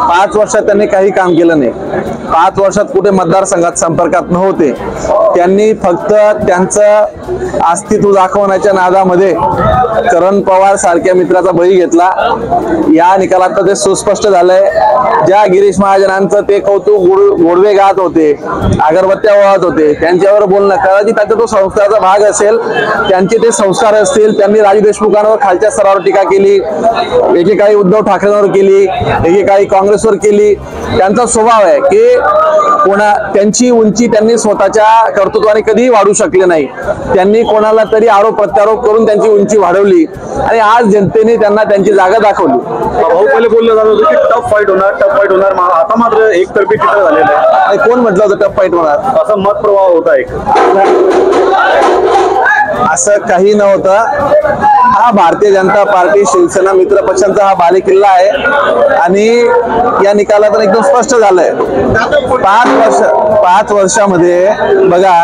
पाच वर्षात त्यांनी काही काम केलं नाही। 5 वर्षात कुठे मतदारसंघात संपर्कात नव्हते। त्यांनी फक्त त्यांचं अस्तित्व दाखवण्याच्या नादामध्ये करण पवार सारख्या मित्राचा बळी घेतला। या निकालात ते सुस्पष्ट झालंय। ज्या गिरीश महाजनांचं ते कौतुक गोडवे गात होते, अगरबत्त्या वाहत होते, त्यांच्यावर बोलणं कदाचित त्याचा तो संस्काराचा भाग असेल, त्यांचे ते संस्कार असतील। त्यांनी राजू देशमुखांवर खालच्या स्तरावर टीका केली, एकेकाळी उद्धव ठाकरेंवर केली, एकेकाळी काँग्रेसवर केली। त्यांचा स्वभाव आहे की त्यांची उंची त्यांनी स्वतःच्या कर्तृत्वाने कधीही वाढू शकले नाही। त्यांनी कोणाला तरी आरोप प्रत्यारोप करून त्यांची उंची वाढवली आणि आज जनतेने त्यांना त्यांची जागा दाखवली। भाऊ पहिले बोललं जात होतं की टफ फाईट होणार, आता मात्र एकतर्फी चित्र झालेलं आहे। कोण म्हटलं होतं टफ फाईट होणार? असं मत प्रवाह होता एक। असं काही नव्हतं। हा भारतीय जनता पार्टी शिवसेना मित्र पक्षांचा हा बालेकिल्ला आहे आणि या निकालातून एकदम स्पष्ट झालंय। 5 वर्षामध्ये बघा,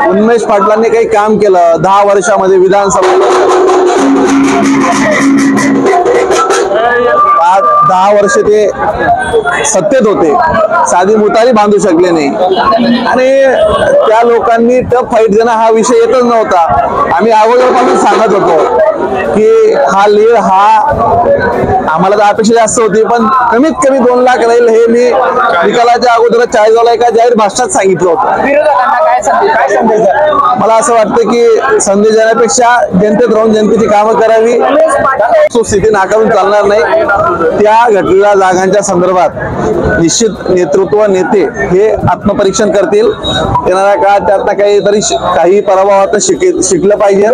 उन्मेष पाटलांनी काही काम केलं। 10 वर्षामध्ये विधानसभेला 10 वर्ष ते सत्तेत होते, साधी मुतारी बांधू शकले नाही आणि त्या लोकांनी टफ फाईट देणं हा विषय येतच नव्हता। आम्ही अगोदरपासून सांगत होतो की हा लीड आम्हाला तर अपेक्षा जास्त होती, पण कमीत कमी 2 लाख राहील हे मी निकालाच्या अगोदर चाळीसगावला एका जाहीर भाषणात सांगितलं होतं। मला असं वाटतं की संदेश देण्यापेक्षा जनतेत राहून जनतेची कामं करावी। स्थिती नाकारून चालणार नाही। त्या घटलेल्या जागांच्या संदर्भात निश्चित नेतृत्व नेते हे आत्मपरीक्षण करतील। येणाऱ्या काळात त्यातनं काही पराभवात शिकलं पाहिजे।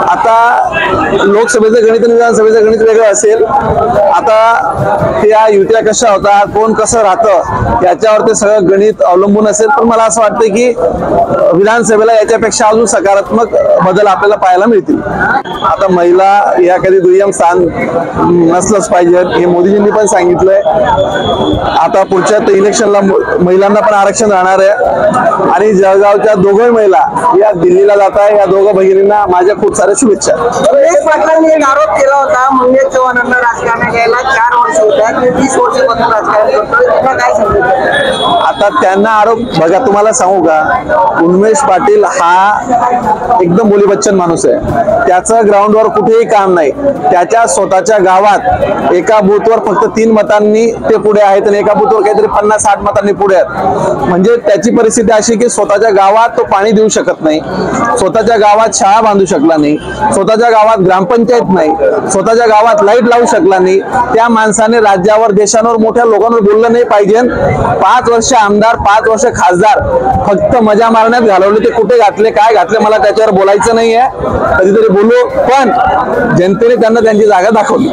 आता लोकसभेचं गणित आणि विधानसभेचं गणित वेगळं असेल। आता त्या युत्या कशा होतात, कोण कसं राहतं याच्यावर ते सगळं गणित अवलंबून असेल। पण मला असं वाटतं की विधानसभेला याच्यापेक्षा अजून सकारात्मक बदल आपल्याला पाहायला मिळतील। आता महिला या कधी दुय्यम स्थान नसलंच पाहिजे हे मोदीजींनी पण सांगितलंय। आता पुढच्या इलेक्शनला महिलांना पण आरक्षण राहणार आहे आणि जळगावच्या दोघं महिला या दिल्लीला जात आहे। या दोघं भगिनींना माझ्या खूप साऱ्या शुभेच्छा। पाटलांनी एक आरोप केला होता, मंगेश चव्हाणांना राजकारणात यायला 4 वर्ष होतात, 20 वर्षापासून राजकारण करतोय, त्यांना काय सांगितलं? आता त्यांना आरोप बघा, तुम्हाला सांगू का, उन्मेष पाटील हा एकदम बोली बच्चन माणूस आहे। त्याचं ग्राउंडवर कुठेही काम नाही। त्याच्या स्वतःच्या गावात एका बूथवर फक्त 3 मतांनी ते पुढे आहेत आणि एका बूथवर काहीतरी 50-60 मतांनी पुढे आहेत। म्हणजे त्याची परिस्थिती अशी की स्वतःच्या गावात तो पाणी देऊ शकत नाही, स्वतःच्या गावात शाळा बांधू शकला नाही, स्वतःच्या गावात ग्रामपंचायत नाही, स्वतःच्या गावात लाईट लावू शकला नाही। त्या माणसाने राज्यावर देशावर मोठ्या लोकांवर बोललं नाही पाहिजे। 5 वर्ष आमदार, 5 वर्ष खासदार फक्त मजा मारण्यात घालवले। ते कुठे घातले, काय घातले मला त्याच्यावर बोलायचं नाहीये, कधीतरी बोलू, पण जनतेने त्यांना त्यांची जागा दाखवली।